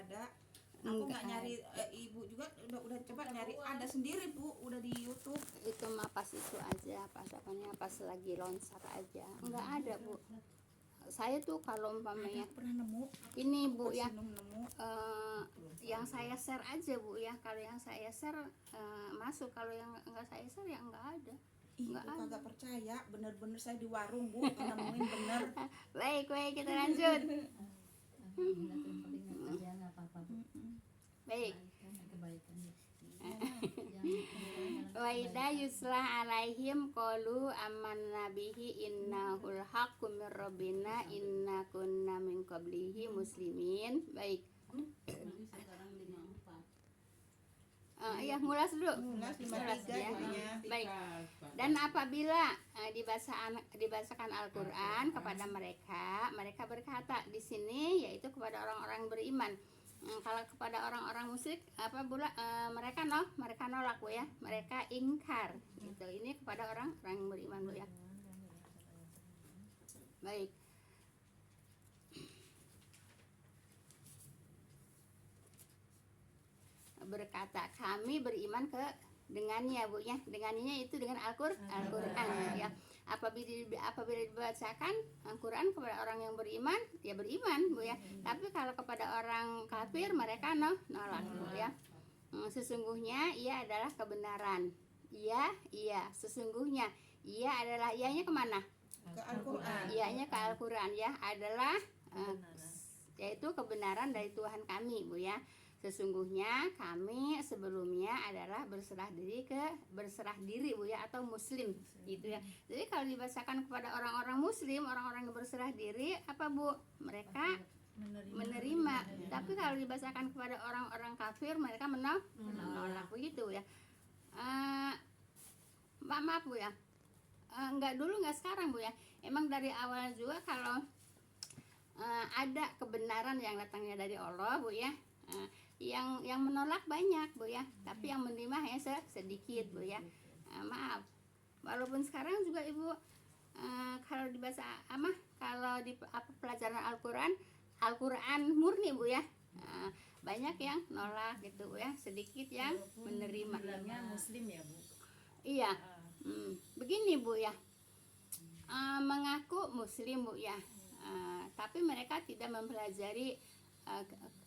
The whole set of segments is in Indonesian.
ada. Aku nggak nyari, ibu juga udah coba nyari, ada sendiri Bu, udah di YouTube. Itu mah pas itu aja, pas apanya, pas lagi loncat aja, nggak ada Bu. Saya tuh kalau umpamanya Pernah nemu ini Bu ya, nemu. yang saya share aja Bu ya. Kalau yang saya share masuk, kalau yang enggak saya share ya enggak ada. Enggak ada. Kagak percaya, bener-bener saya di warung Bu nemuin bener. Baik, kita lanjut. Baik. Wa idza yusla alaihim qalu amanna bihi innahul haqqu mir rabbina inna kunna min qablihi muslimin. Baik. Ya, ngulas dulu. Ngulas 53 ya. jadinya. Baik. Dan apabila dibacakan Al-Qur'an kepada mereka berkata di sini yaitu kepada orang-orang beriman. Kalau kepada orang-orang musyrik mereka nolak Bu ya, mereka ingkar gitu. Ini kepada orang-orang yang beriman Bu ya. Baik. Berkata kami beriman dengannya Bu ya, dengannya itu dengan Al-Qur'an ya. Apabila dibacakan Al-Qur'an kepada orang yang beriman, ya beriman Bu ya. Tapi kalau kepada orang kafir mereka nolak Bu ya. Sesungguhnya ia adalah kebenaran. Iya, sesungguhnya ia adalah, ianya kemana? Ke Al-Qur'an. Ianya ke Al-Qur'an ya, adalah yaitu kebenaran dari Tuhan kami Bu ya. Sesungguhnya kami sebelumnya adalah berserah diri Bu ya, atau muslim gitu ya. Jadi kalau dibacakan kepada orang-orang muslim, orang-orang yang berserah diri apa Bu? Mereka menerima. Tapi kalau dibacakan kepada orang-orang kafir mereka menolak begitu ya. Maaf Bu ya. Enggak dulu, enggak sekarang Bu ya. Emang dari awal juga kalau ada kebenaran yang datangnya dari Allah Bu ya. Yang menolak banyak Bu ya, tapi yang menerima hanya sedikit Bu ya. Maaf, walaupun sekarang juga Ibu kalau dibaca kalau di pelajaran Al-Quran murni Bu ya, banyak yang nolak gitu Bu ya, sedikit yang menerima. Bilangnya muslim ya Bu? Iya. Begini Bu ya, mengaku muslim Bu ya, tapi mereka tidak mempelajari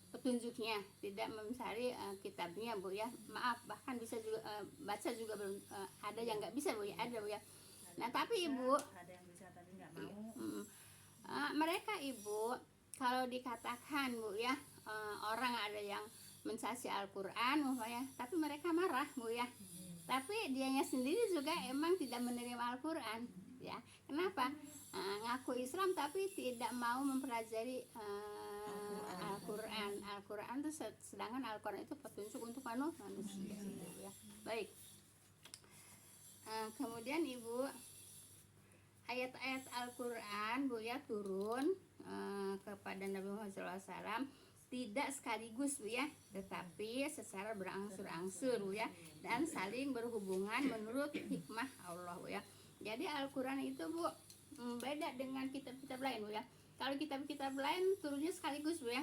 petunjuknya, tidak mencari kitabnya Bu ya. Maaf, bahkan bisa juga baca juga belum, ada yang nggak bisa Bu ya, ada Bu ya. Nah tapi Ibu, ada yang bisa tapi nggak mau. Mereka Ibu kalau dikatakan Bu ya, orang ada yang mencaci Al-Quran ya, tapi mereka marah Bu ya. Tapi dianya sendiri juga emang tidak menerima Al-Quran ya. Kenapa? Ngaku Islam tapi tidak mau mempelajari Al-Quran. Al-Quran itu sedangkan Al-Quran itu petunjuk untuk manusia ya. Baik. Kemudian Ibu, ayat-ayat Al-Quran Bu ya turun kepada Nabi Muhammad SAW tidak sekaligus Bu ya, tetapi secara berangsur-angsur Bu ya, dan saling berhubungan menurut hikmah Allah Bu ya. Jadi Al-Quran itu Bu beda dengan kitab-kitab lain Bu ya. Kalau kitab-kitab lain turunnya sekaligus Bu ya,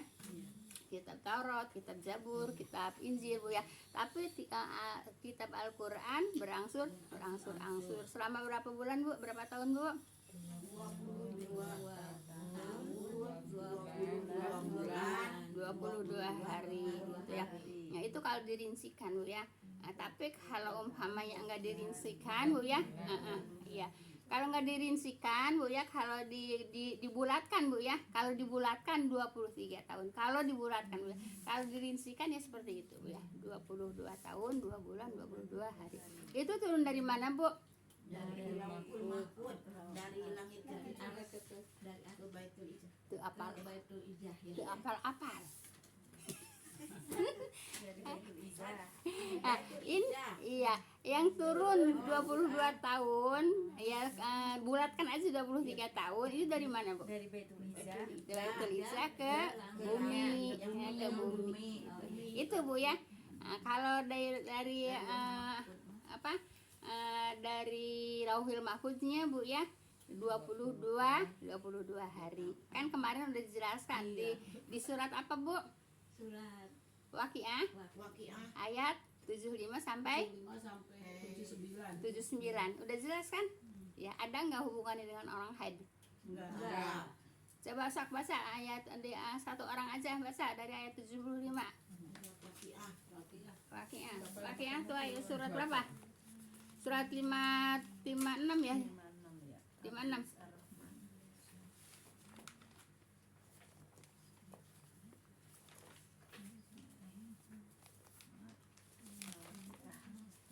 kitab Taurat, kitab Zabur, kitab Injil Bu ya. Tapi kitab Al-Quran berangsur-angsur. Selama berapa bulan Bu? Berapa tahun Bu? 22 hari gitu ya. Nah itu kalau dirincikan Bu ya. Tapi kalau umpamanya enggak dirincikan Bu ya, iya. Kalau nggak dirincikan Bu ya, kalau dibulatkan Bu ya, kalau dibulatkan 23 tahun. Kalau dibulatkan Bu ya, kalau dirincikan ya seperti itu Bu ya, 22 tahun, 2 bulan, 22 hari. Itu turun dari mana Bu? Dari Lauhul Mahfuz, dari langit ke atas, dari Baitul Izzah. Itu apal. Baitul Izzah ya. Itu apal. Dari Baitul Izzah. Ini iya, yang turun 22 tahun ya, bulatkan aja 23 tahun. Itu dari mana Bu? Dari Baitul Izzah. Baitul Izzah ke bumi, ke bumi. Itu Bu ya. Kalau dari dari Lauhul Mahfuznya Bu ya, 22 hari. Kan kemarin udah dijelaskan di surat apa Bu? Surat Waqiah Waqiah ayat 75 sampai 79. Udah jelas kan? Ya, ada nggak hubungannya dengan orang haid? enggak. Coba sok baca ayat satu orang aja baca dari ayat 75. Waqiah Waqiah tuh ayat surat berapa? Surat 56 ya? 56 ya. 56. Ar-Rahman.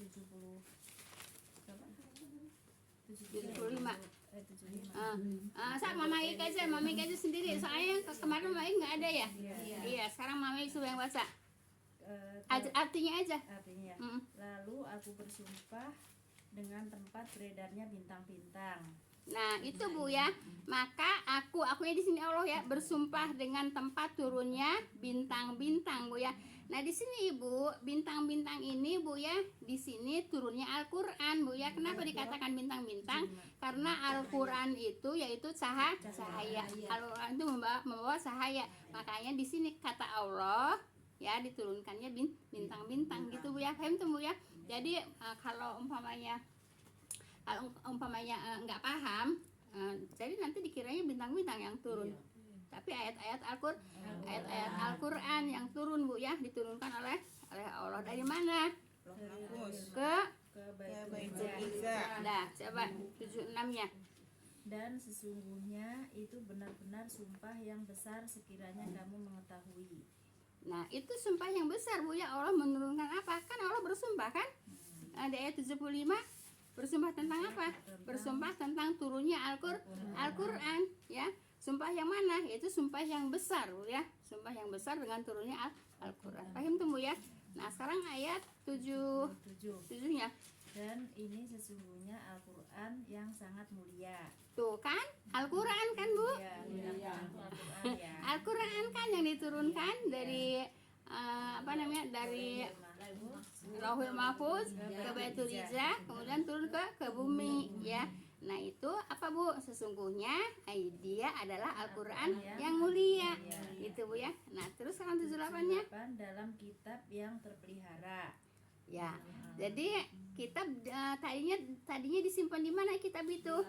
Tujuh puluh berapa? 75. 75. Saat Mama Ik aja sendiri. Soalnya kemarin Mama Ik nggak ada ya. Iya, sekarang Mama Ik suruh yang baca. Artinya aja. Artinya, Mm. lalu aku bersumpah dengan tempat beredarnya bintang-bintang. Nah, itu Bu ya. Maka akunya di sini Allah ya, bersumpah dengan tempat turunnya bintang-bintang Bu ya. Nah, di sini Ibu, bintang-bintang ini Bu ya, di sini turunnya Al-Qur'an Bu ya. Kenapa dikatakan bintang-bintang? Karena Al-Qur'an itu yaitu cahaya. Al-Qur'an itu membawa cahaya. Makanya di sini kata Allah ya diturunkannya bintang-bintang gitu Bu ya. Paham tuh Bu ya? Jadi kalau umpamanya nggak paham, jadi nanti dikiranya bintang-bintang yang turun. Tapi ayat-ayat Al-Qur'an yang turun Bu ya, diturunkan oleh Allah. Dari mana? Loh, Mahfuz. Ke Ke Ya, Baitul Baitul Izzah. Izzah. Nah, coba 76-nya. Dan sesungguhnya itu benar-benar sumpah yang besar sekiranya kamu mengetahui. Nah, itu sumpah yang besar Bu ya. Allah menurunkan apa? Kan Allah bersumpah kan? Di ayat 75 bersumpah tentang apa? Bersumpah tentang turunnya Al-Qur'an ya. Sumpah yang mana? Yaitu sumpah yang besar Bu ya. Sumpah yang besar dengan turunnya Al-Qur'an. Paham tuh Bu ya? Nah, sekarang ayat 7-nya. Dan ini sesungguhnya Al-Qur'an yang sangat mulia. Tuh kan? Al-Qur'an kan Bu? Ya, Al-Qur'an ya. Al-Qur'an kan yang diturunkan dari dari Lauhul Mahfuz ke Baitul Izzah, kemudian turun ke bumi ya. Nah, itu apa Bu? Sesungguhnya dia adalah Al-Qur'an yang mulia. Gitu Bu ya. Nah, terus sekarang 78-nya. Dalam kitab yang terpelihara. Ya. Jadi kitab tadinya disimpan di mana kitab itu?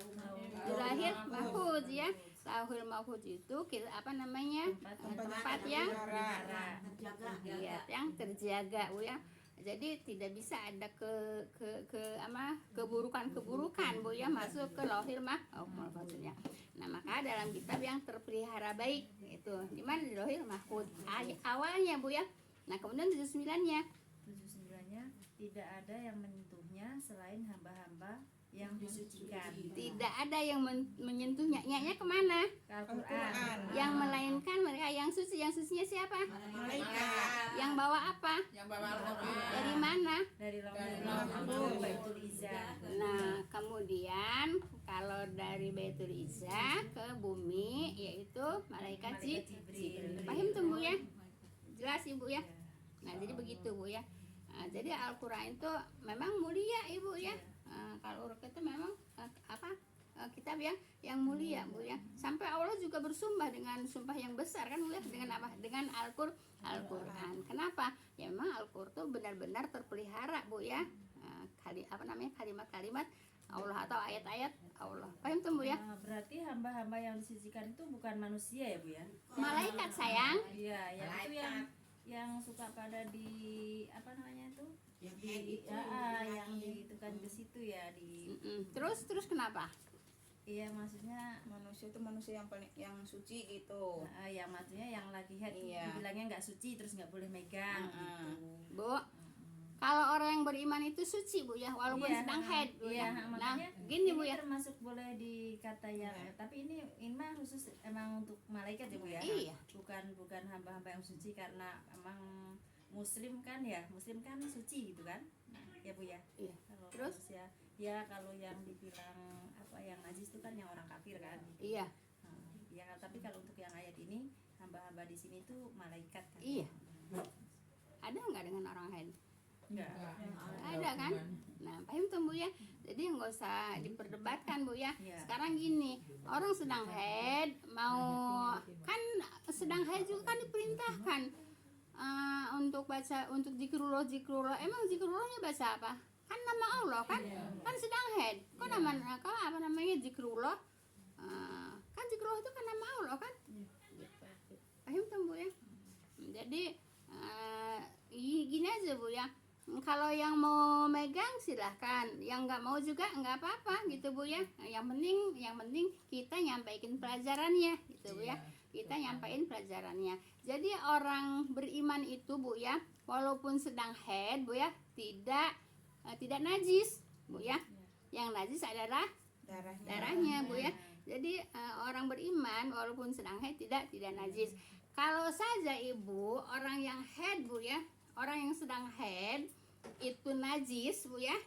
Di Lauhul Mahfuz ya. Lauhul Mahfuz itu tempat yang terjaga. yang terjaga Bu ya. Jadi tidak bisa ada keburukan Bu ya masuk ke Lauhul Mahfuznya. Nah, maka dalam kitab yang terpelihara baik itu di mana? Di Lauhul Mahfuz. Awalnya Bu ya. Nah, kemudian 79-nya. 79-nya tidak ada yang menyentuhnya selain hamba-hamba yang disucikan. Tidak ada yang menyentuhnya. Nyanya kemana? Al-Qur'an. Yang melainkan mereka yang suci. Yang sucinya siapa? Malaikat. Yang bawa apa? Dari mana? Dari Lauhul Mahfuz Baitul Izzah. Nah, kemudian kalau dari Baitul Izzah ke bumi yaitu malaikat Jibril. Paham tuh Bu ya? Jelas Ibu ya? Nah, jadi begitu Bu ya. Jadi Al-Qur'an itu memang mulia Ibu ya. Kalau Al-Qur'an itu memang kitab yang mulia Bu ya. Sampai Allah juga bersumpah dengan sumpah yang besar kan Bu ya, dengan apa? Dengan Al-Qur'an. Kenapa? Ya memang Al-Qur'an itu benar-benar terpelihara Bu ya. Kalimat-kalimat Allah atau ayat-ayat Allah. Paham tuh Bu ya? Berarti hamba-hamba yang disucikan itu bukan manusia ya Bu ya? Malaikat sayang. Iya, yang itu yang suka pada di apa namanya itu? Yang Yang ditekan ke situ ya di. Terus kenapa? Iya, maksudnya Manusia itu manusia yang paling yang suci gitu. yang maksudnya yang lagi head Iya. dibilangnya nggak suci terus nggak boleh megang gitu. Bu, kalau orang yang beriman itu suci Bu ya, walaupun Iya, sedang haid Bu iya, ya. Nah, makanya gini Bu ini ya. termasuk boleh dikata yang tapi ini mah khusus emang untuk malaikat ya Bu ya. Iya. Bukan hamba-hamba yang suci karena emang muslim kan suci gitu kan. Ya Bu ya. Iya. Kalau Terus? manusia, ya kalau yang dibilang yang najis itu kan yang orang kafir kan. Iya. Ya kan, tapi kalau untuk yang ayat ini hamba-hamba di sini tuh malaikat kan. Iya. Ada nggak dengan orang haid? Enggak. Ada kan? Nah, paham tuh Bu ya. Jadi nggak usah diperdebatkan Bu ya. Iya. Sekarang gini, orang sedang haid sedang haid juga kan diperintahkan untuk baca untuk zikrullah, emang zikrullahnya baca apa? Kan nama Allah kan? Kan sedang haid. Kok apa namanya zikrullah? Kan zikrullah itu kan nama Allah kan? Gitu. Paham tuh Bu ya? Jadi gini aja Bu ya. Kalau yang mau megang silahkan, yang nggak mau juga nggak apa-apa gitu Bu ya. Yang penting kita nyampaikan pelajarannya gitu Bu ya. Kita nyampaikan pelajarannya. Jadi orang beriman itu Bu ya, walaupun sedang haid Bu ya, tidak najis Bu ya. Yang najis adalah darahnya Bu ya. Jadi orang beriman walaupun sedang haid tidak najis. Kalau saja Ibu orang yang haid Bu ya, orang yang sedang haid itu najis Bu ya,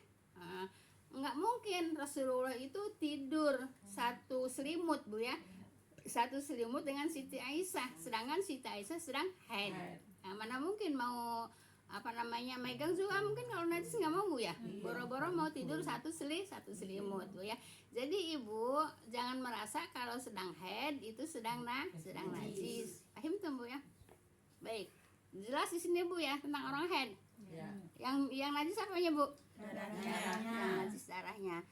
nggak mungkin Rasulullah itu tidur satu selimut Bu ya, satu selimut dengan Siti Aisyah, sedangkan Siti Aisyah sedang haid. Mana mungkin mau megang juga, mungkin kalau najis nggak mau Bu ya, boro-boro mau tidur satu selimut Bu ya. Jadi Ibu jangan merasa kalau sedang haid itu sedang najis. Paham tuh Bu ya? Baik, jelas di sini Bu ya tentang orang haid. Yang najis apanya Bu? Darahnya. Najis darahnya.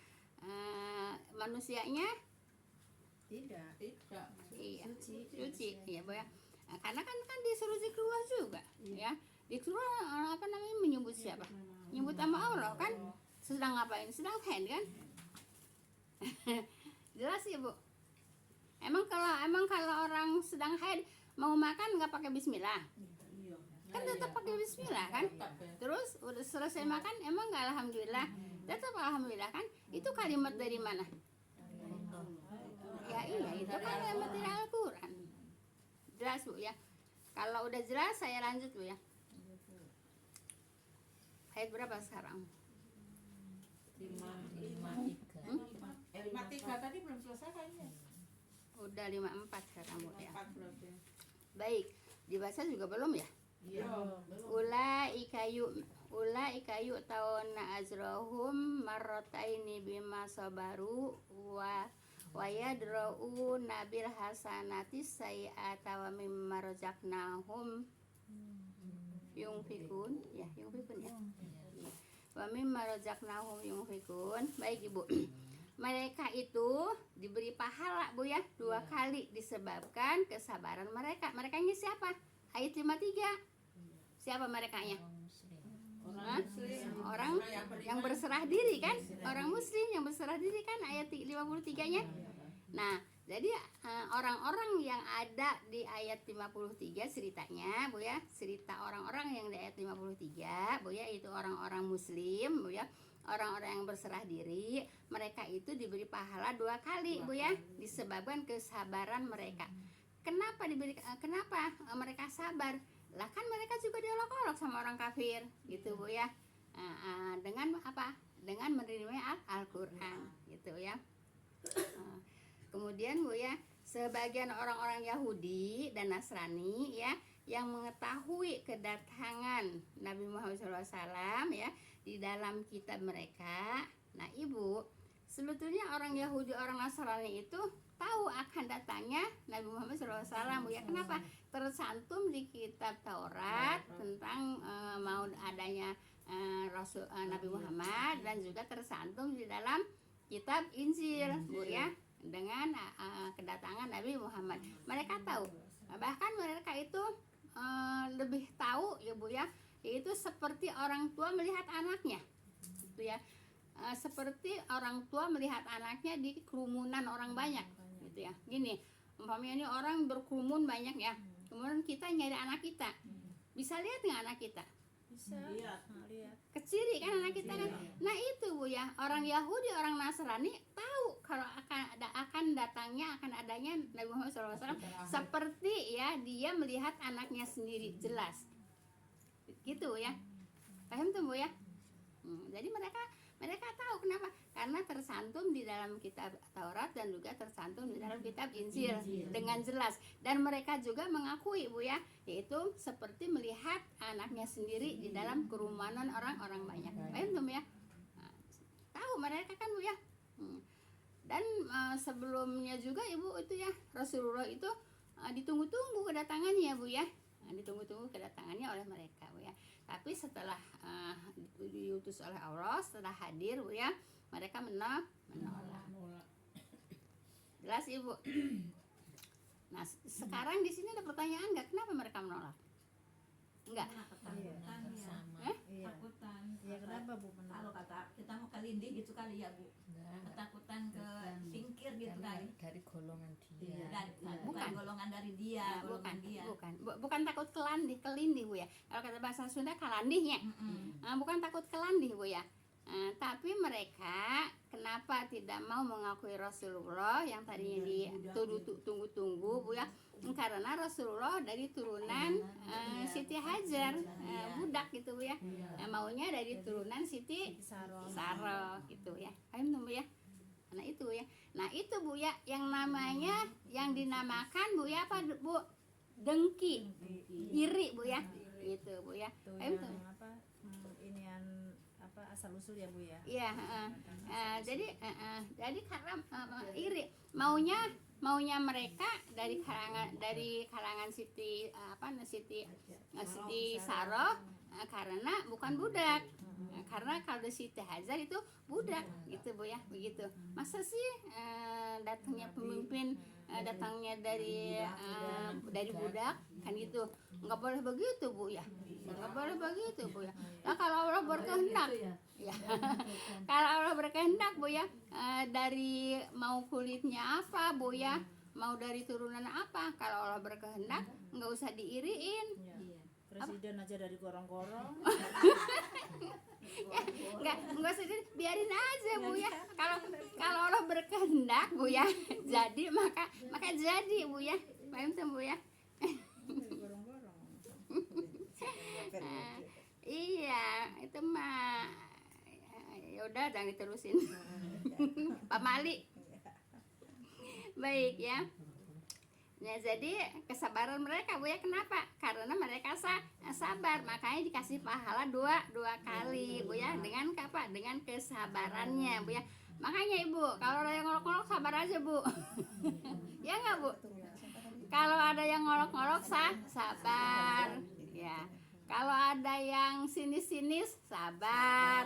Manusianya Tidak. iya, suci ya Bu ya. Karena kan disuruh zikrullah juga ya. Zikrullah menyebut siapa? Menyebut nama Allah kan. Sedang ngapain? Sedang haid kan? Jelas ya Bu. Emang kalau orang sedang haid mau makan nggak pakai bismillah? Kan tetap pakai bismillah kan? Terus udah selesai makan emang nggak alhamdulillah? Tetap alhamdulillah kan? Itu kalimat dari mana? Ya iya, itu kan kalimat dari Al-Quran. Jelas Bu ya. Kalau udah jelas saya lanjut Bu ya. Ayat berapa sekarang? 53 tadi belum selesai kayaknya. Udah 54 sekarang Bu ya. 4 berarti. Baik, dibaca juga belum ya? Ulaika yu'tauna ajrahum marrataini bima sabaru wa yadra'u nabil hasanati sayyi'ata wa mimma razaqnahum yunfikun ya. Wa mimma razaqnahum yunfikun. Baik Ibu. Mereka itu diberi pahala Bu ya 2 kali disebabkan kesabaran mereka. Merekanya siapa? Ayat 53. Siapa merekanya? Orang yang berserah diri kan? Orang muslim yang berserah diri kan ayat 53-nya. Nah, jadi orang-orang yang ada di ayat 53 ceritanya Bu ya, cerita orang-orang yang di ayat 53 Bu ya, itu orang-orang muslim Bu ya, orang-orang yang berserah diri. Mereka itu diberi pahala 2 kali Bu ya, disebabkan kesabaran mereka. Kenapa mereka sabar? Lah kan mereka juga diolok-olok sama orang kafir gitu Bu ya. Dengan apa? Dengan menerima Al-Quran gitu ya. Kemudian Bu ya, sebagian orang-orang Yahudi dan Nasrani ya yang mengetahui kedatangan Nabi Muhammad SAW ya di dalam kitab mereka. Nah Ibu, sebetulnya orang Yahudi, orang Nasrani itu tahu akan datangnya Nabi Muhammad SAW Bu ya. Kenapa? Tersantum di kitab Taurat tentang mau adanya Rasul Nabi Muhammad, dan juga tersantum di dalam kitab Injil Bu ya, dengan kedatangan Nabi Muhammad. Mereka tahu, bahkan mereka itu lebih tahu ya Bu ya, yaitu seperti orang tua melihat anaknya gitu ya. Seperti orang tua melihat anaknya di kerumunan orang banyak gitu ya. Gini, umpamanya ini orang berkerumun banyak ya, kemudian kita nyari anak kita, bisa lihat nggak anak kita? Bisa. Lihat. Kecil kan anak kita kan. Nah itu Bu ya, orang Yahudi, orang Nasrani tahu kalau akan adanya Nabi Muhammad SAW, seperti ya dia melihat anaknya sendiri, jelas gitu ya. Paham tuh Bu ya? Jadi mereka tahu. Kenapa? Karena tersantum di dalam kitab Taurat dan juga tersantum di dalam kitab Injil dengan jelas. Dan mereka juga mengakui Bu ya, yaitu seperti melihat anaknya sendiri di dalam kerumunan orang-orang banyak. Paham tuh ya? Tahu mereka kan Bu ya. Dan sebelumnya juga Ibu itu ya, Rasulullah itu ditunggu-tunggu kedatangannya Bu ya. ditunggu-tunggu kedatangannya oleh mereka Bu ya. Tapi setelah diutus oleh Allah, setelah hadir Bu ya, mereka menolak. Jelas Ibu? Nah, sekarang di sini ada pertanyaan nggak? Kenapa mereka menolak? Enggak. Ketakutan ya. Sama. Iya. Takutan. Iya, kenapa Bu menolak? Kalau kata kita mau kalindi gitu kali ya Bu. Ketakutan ke singkir gitu kali. Dari golongan dia. Dan bukan Bukan. golongan dari dia, Nah, golongan dia. bukan takut kelindih Bu ya. Kalau kata bahasa Sunda kalandihnya. Bukan takut kelandih Bu ya. Tapi mereka kenapa tidak mau mengakui Rasulullah yang tadinya ditunggu-tunggu Bu ya? Karena Rasulullah dari turunan Siti Hajar, budak gitu Bu ya. Maunya dari turunan Siti Saro gitu ya. Paham Bu ya? Nah itu ya. Nah itu Bu ya yang namanya yang dinamakan Bu ya apa Bu? Dengki. Iri Bu ya. Gitu Bu ya. Itu Paham tuh? yang apa? Inian apa asal usul ya Bu ya? Iya, jadi karena iri maunya mereka dari kalangan Siti Saro karena bukan budak. Karena kalau Siti Hajar itu budak gitu Bu ya, begitu. Masa sih datangnya pemimpin datangnya dari budak kan gitu. Nggak boleh begitu Bu ya. Nggak boleh begitu Bu ya. Nah kalau Allah berkehendak ya. Kalau Allah berkehendak Bu ya, dari mau kulitnya apa Bu ya, mau dari turunan apa, kalau Allah berkehendak nggak usah diiriin. Presiden aja dari gorong-gorong. Nggak usah biarin aja Bu ya. Kalau Allah berkehendak Bu ya, jadi maka jadi Bu ya. Paham tuh Bu ya? Gorong-gorong. Iya, itu mah ya udah jangan diterusin. Pak Mali. Baik ya. Nah, jadi kesabaran mereka Bu ya, kenapa? Karena mereka sabar, makanya dikasih pahala dua kali Bu ya, dengan apa? Dengan kesabarannya Bu ya. Makanya Ibu, kalau ada yang ngolok-ngolok sabar aja Bu. Ya nggak Bu? Kalau ada yang ngolok-ngolok sabar ya. Kalau ada yang sinis-sinis sabar.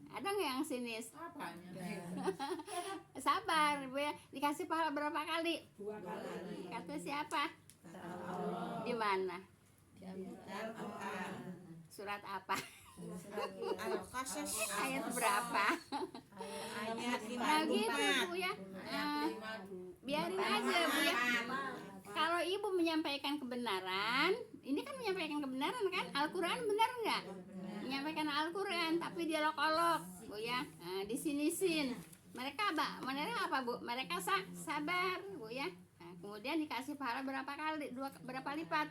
Ada nggak yang sinis? Sabar Bu ya. Dikasih pahala berapa kali? 2 kali. Kata siapa? Di mana? Surat apa? Al-Qasas Ayat berapa? ayat Nah gitu 54. Bu ya. Biarin aja Bu ya. Kalau Ibu menyampaikan kebenaran, ini kan menyampaikan kebenaran kan? Al-Quran benar nggak? Menyampaikan Al-Quran, tapi diolok-olok Bu ya, disinisin. Mereka apa Bu? Mereka sabar Bu ya. Nah, kemudian dikasih pahala berapa kali? Berapa lipat?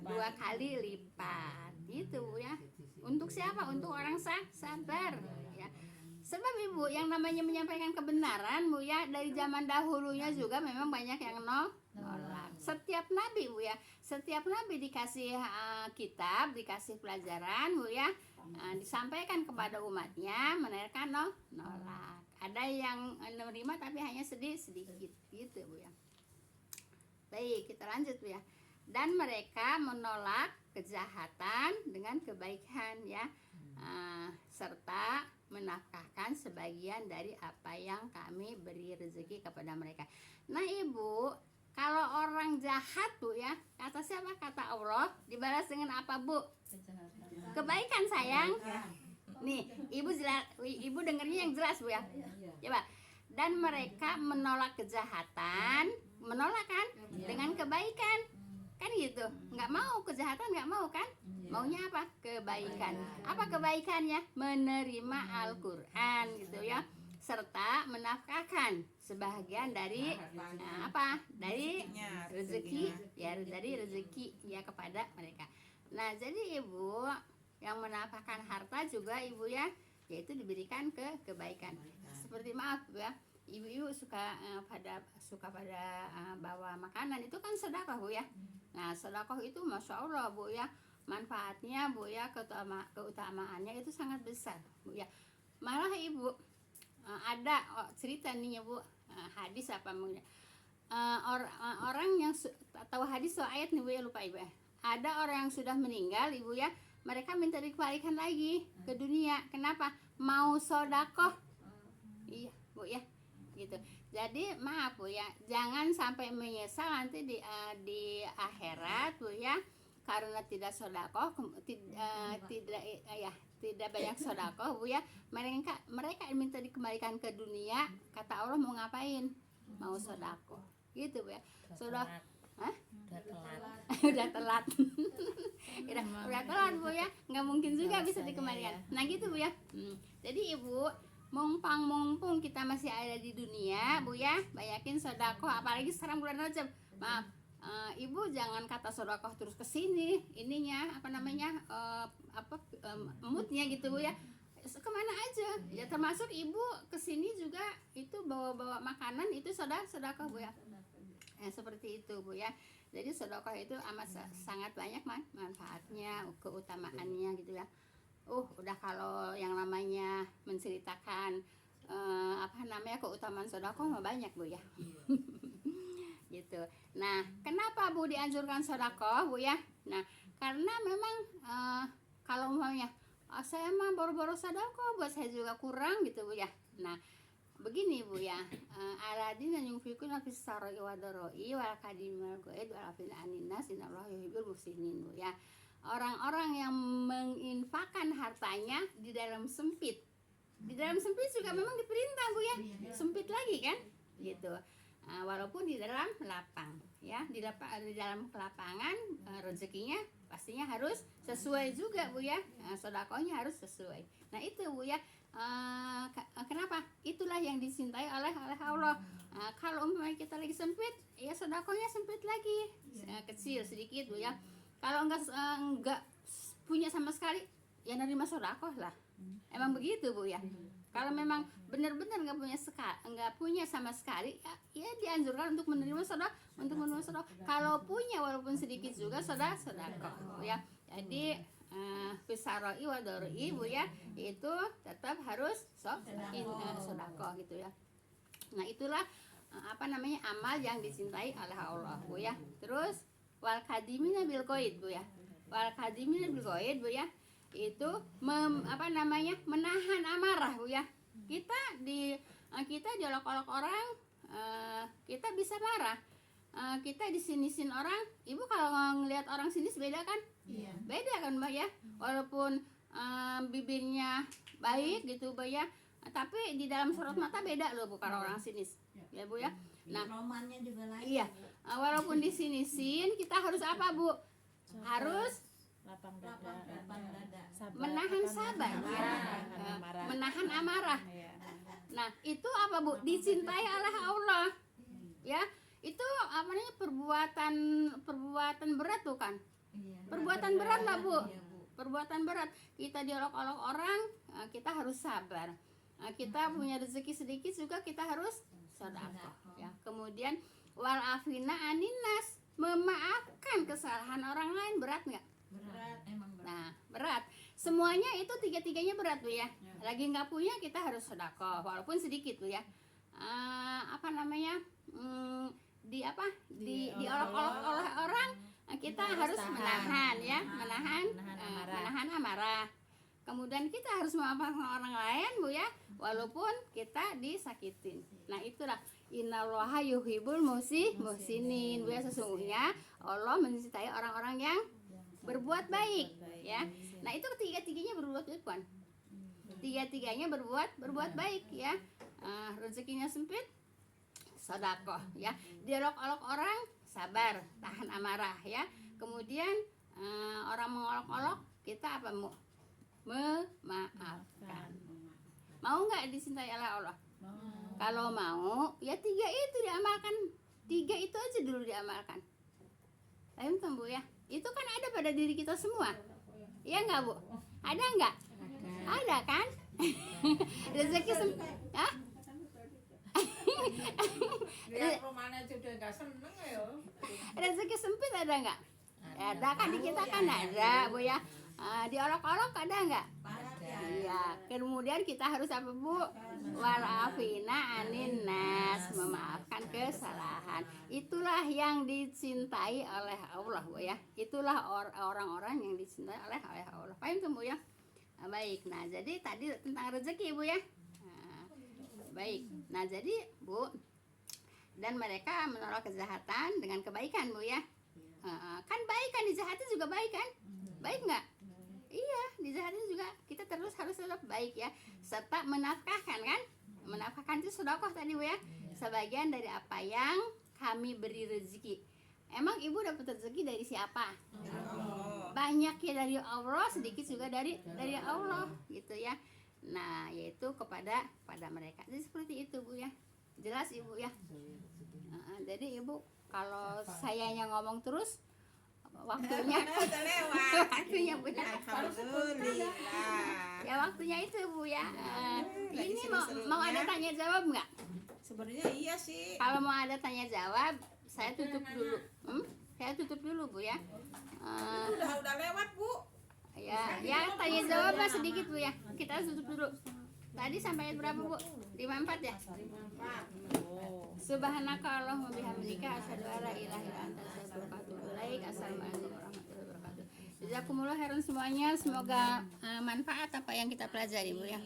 2 kali lipat. Gitu Bu ya. Untuk siapa? Untuk orang sabar ya. Sebab Ibu yang namanya menyampaikan kebenaran Bu ya, dari zaman dahulunya juga memang banyak yang nolak. Setiap nabi Bu ya, setiap nabi dikasih kitab, dikasih pelajaran Bu ya, disampaikan kepada umatnya, mereka nolak. Ada yang menerima tapi hanya sedikit gitu Bu ya. Baik, kita lanjut Bu ya. Dan mereka menolak kejahatan dengan kebaikan ya, serta menafkahkan sebagian dari apa yang kami beri rezeki kepada mereka. Nah Ibu, kalau orang jahat Bu ya, kata siapa? Kata Allah, dibalas dengan apa Bu? Kebaikan sayang. Nih, Ibu dengernya yang jelas Bu ya. Coba. Dan mereka menolak kejahatan, menolak kan? Dengan kebaikan. Kan gitu. Nggak mau kejahatan, nggak mau kan? Maunya apa? Kebaikan. Apa kebaikannya? Menerima Al-Quran gitu ya, serta menafkahkan sebahagian dari apa? Dari rezeki ya, dari rezeki ya kepada mereka. Nah, jadi Ibu yang menafkahkan harta juga Ibu ya, yaitu diberikan kebaikan. Seperti maaf ya, ibu-ibu suka pada bawa makanan, itu kan sedekah Bu ya. Nah, sedekah itu Masya Allah Bu ya, manfaatnya Bu ya, keutamaannya itu sangat besar Bu ya. Malah Ibu ada cerita nih ya Bu, hadis apa orang yang tahu hadis atau ayat nih Bu ya, lupa Ibu ya. ada orang yang sudah meninggal ibu ya, mereka minta dikembalikan lagi ke dunia. Kenapa? Mau sodakoh. Iya bu ya, gitu. Jadi maaf bu ya, jangan sampai menyesal nanti di akhirat bu ya, karena tidak sodakoh, tidak banyak sodakoh bu ya. Mereka minta dikembalikan ke dunia. Kata Allah mau ngapain? Mau sodakoh, gitu bu ya. Sudah, hah? Udah telat. udah telat bu ya, nggak mungkin juga bisa dikembalikan. Nah gitu bu ya. Jadi ibu, mumpung kita masih ada di dunia bu ya, banyakin sodakoh, apalagi sekarang bulan Rajab. Maaf, ibu jangan kata sodakoh terus kesini ininya apa namanya moodnya gitu bu ya, kemana aja ya, termasuk ibu kesini juga itu bawa makanan, itu sodakoh bu ya. Seperti itu bu ya. Jadi sodakoh itu amat sangat banyak manfaatnya, keutamaannya gitu ya. Udah kalau yang namanya menceritakan keutamaan sodakoh mah banyak bu ya. Gitu. Nah, kenapa bu dianjurkan sodakoh bu ya? Nah, karena memang kalau umpamanya saya mah baru-baru sodakoh, buat saya juga kurang gitu bu ya. Nah, begini bu ya, aladina yunfikuna fis sarai wa darai wal kadimil ghaid wal afina anin nas innallaha yuhibbul muhsinin bu ya. Orang-orang yang menginfakkan hartanya di dalam sempit. Di dalam sempit juga memang diperintah bu ya. Sempit lagi kan? Gitu. Walaupun di dalam lapang ya, di dalam kelapangan rezekinya pastinya harus sesuai juga bu ya. Sodakohnya harus sesuai. Nah itu bu ya. Kenapa? Itulah yang dicintai oleh Allah. Kalau umpamanya kita lagi sempit, ya sodakohnya sempit lagi, kecil sedikit bu ya. Kalau enggak punya sama sekali, ya nerima sodakoh lah. Emang begitu bu ya. Kalau memang benar-benar nggak punya sama sekali, ya dianjurkan untuk menerima sodakoh. Kalau punya walaupun sedikit juga sodakoh ya. Jadi fisaroi wa darai bu ya, itu tetap harus sodakoh gitu ya. Nah itulah amal yang dicintai oleh Allah bu ya. Terus wal kadimina bil ghaid bu ya. Wal kadimina bil ghaid bu ya, itu menahan amarah bu ya. Kita diolok-olok orang, kita bisa marah. Kita disinisin orang, ibu kalau ngelihat orang sinis beda kan? Iya. Beda kan mbak ya, walaupun bibirnya baik gitu mbak ya, tapi di dalam sorot mata beda loh bu kalau orang sinis ya bu ya. Nah romannya juga lain. Iya, walaupun disinisin kita harus apa bu? Harus lapang dada. Menahan sabar ya, menahan amarah. Nah itu apa bu? Dicintai oleh Allah ya. Itu perbuatan berat tuh kan? Perbuatan berat lah bu. Perbuatan berat. Kita diolok-olok orang, kita harus sabar. Kita punya rezeki sedikit juga kita harus sedekah ya. Kemudian wal afina aninas, memaafkan kesalahan orang lain, berat nggak? Berat, emang berat. Nah berat. Semuanya itu tiga-tiganya berat bu ya. Lagi nggak punya kita harus sedekah walaupun sedikit bu ya. Diolok-olok oleh orang, kita harus menahan ya, menahan amarah. Kemudian kita harus memaafkan orang lain bu ya, walaupun kita disakitin. Nah itulah innallaha yuhibbul muhsinin bu ya, sesungguhnya Allah mencintai orang-orang yang berbuat baik ya. Nah itu ketiga-tiganya berbuat baik kan? Tiga-tiganya berbuat baik ya. Rezekinya sempit, sedekah ya. Diolok-olok orang, sabar, tahan amarah ya. Kemudian orang mengolok-olok, kita apa? Memaafkan. Mau nggak dicintai oleh Allah? Kalau mau, ya tiga itu diamalkan. Tiga itu aja dulu diamalkan. Paham bu ya? Itu kan ada pada diri kita semua. Iya nggak bu? Ada nggak? Ada kan? Rezeki sempit. Hah? Rezeki sempit ada nggak? Ada kan, di kita kan ada bu ya. Diolok-olok ada nggak? Ada. Ya, kemudian kita harus apa Bu? Walafina anin nas, memaafkan kesalahan. Itulah yang dicintai oleh Allah Bu ya. Itulah orang-orang yang dicintai oleh Allah. Paham tuh Bu ya? Nah, baik. Nah, jadi tadi tentang rezeki Bu ya. Nah, baik. Nah, jadi Bu, dan mereka menolak kejahatan dengan kebaikan Bu ya. Kan baik kan, dijahatin juga baik kan? Baik nggak? Iya, dijahatin juga kita terus harus tetap baik ya, serta menafkahkan kan? Menafkahkan itu sedekah tadi Bu ya. Sebagian dari apa yang kami beri rezeki. Emang ibu dapat rezeki dari siapa? Banyak ya dari Allah, sedikit juga dari Allah gitu ya. Nah, yaitu kepada mereka. Jadi seperti itu Bu ya. Jelas Ibu ya. Jadi Ibu kalau saya yang ngomong terus waktunya Udah lewat. waktunya Bu ya. Alhamdulillah. Ya waktunya itu Bu ya. Lagi Ini seru-serunya. mau ada tanya jawab nggak? Sebenarnya iya sih. Kalau mau ada tanya jawab, saya tutup dulu. Saya tutup dulu Bu ya. Udah lewat Bu. Ya tanya jawab lah sedikit Bu ya. Kita tutup dulu. Tadi sampai berapa Bu? 54 ya? Subhanaka Allahumma bihamdika asyhadu an la ilaha illa anta astaghfiruka wa atubu ilaik. Assalamualaikum warahmatullahi wabarakatuh. Jazakumullah khairan semuanya. Semoga manfaat apa yang kita pelajari Bu ya.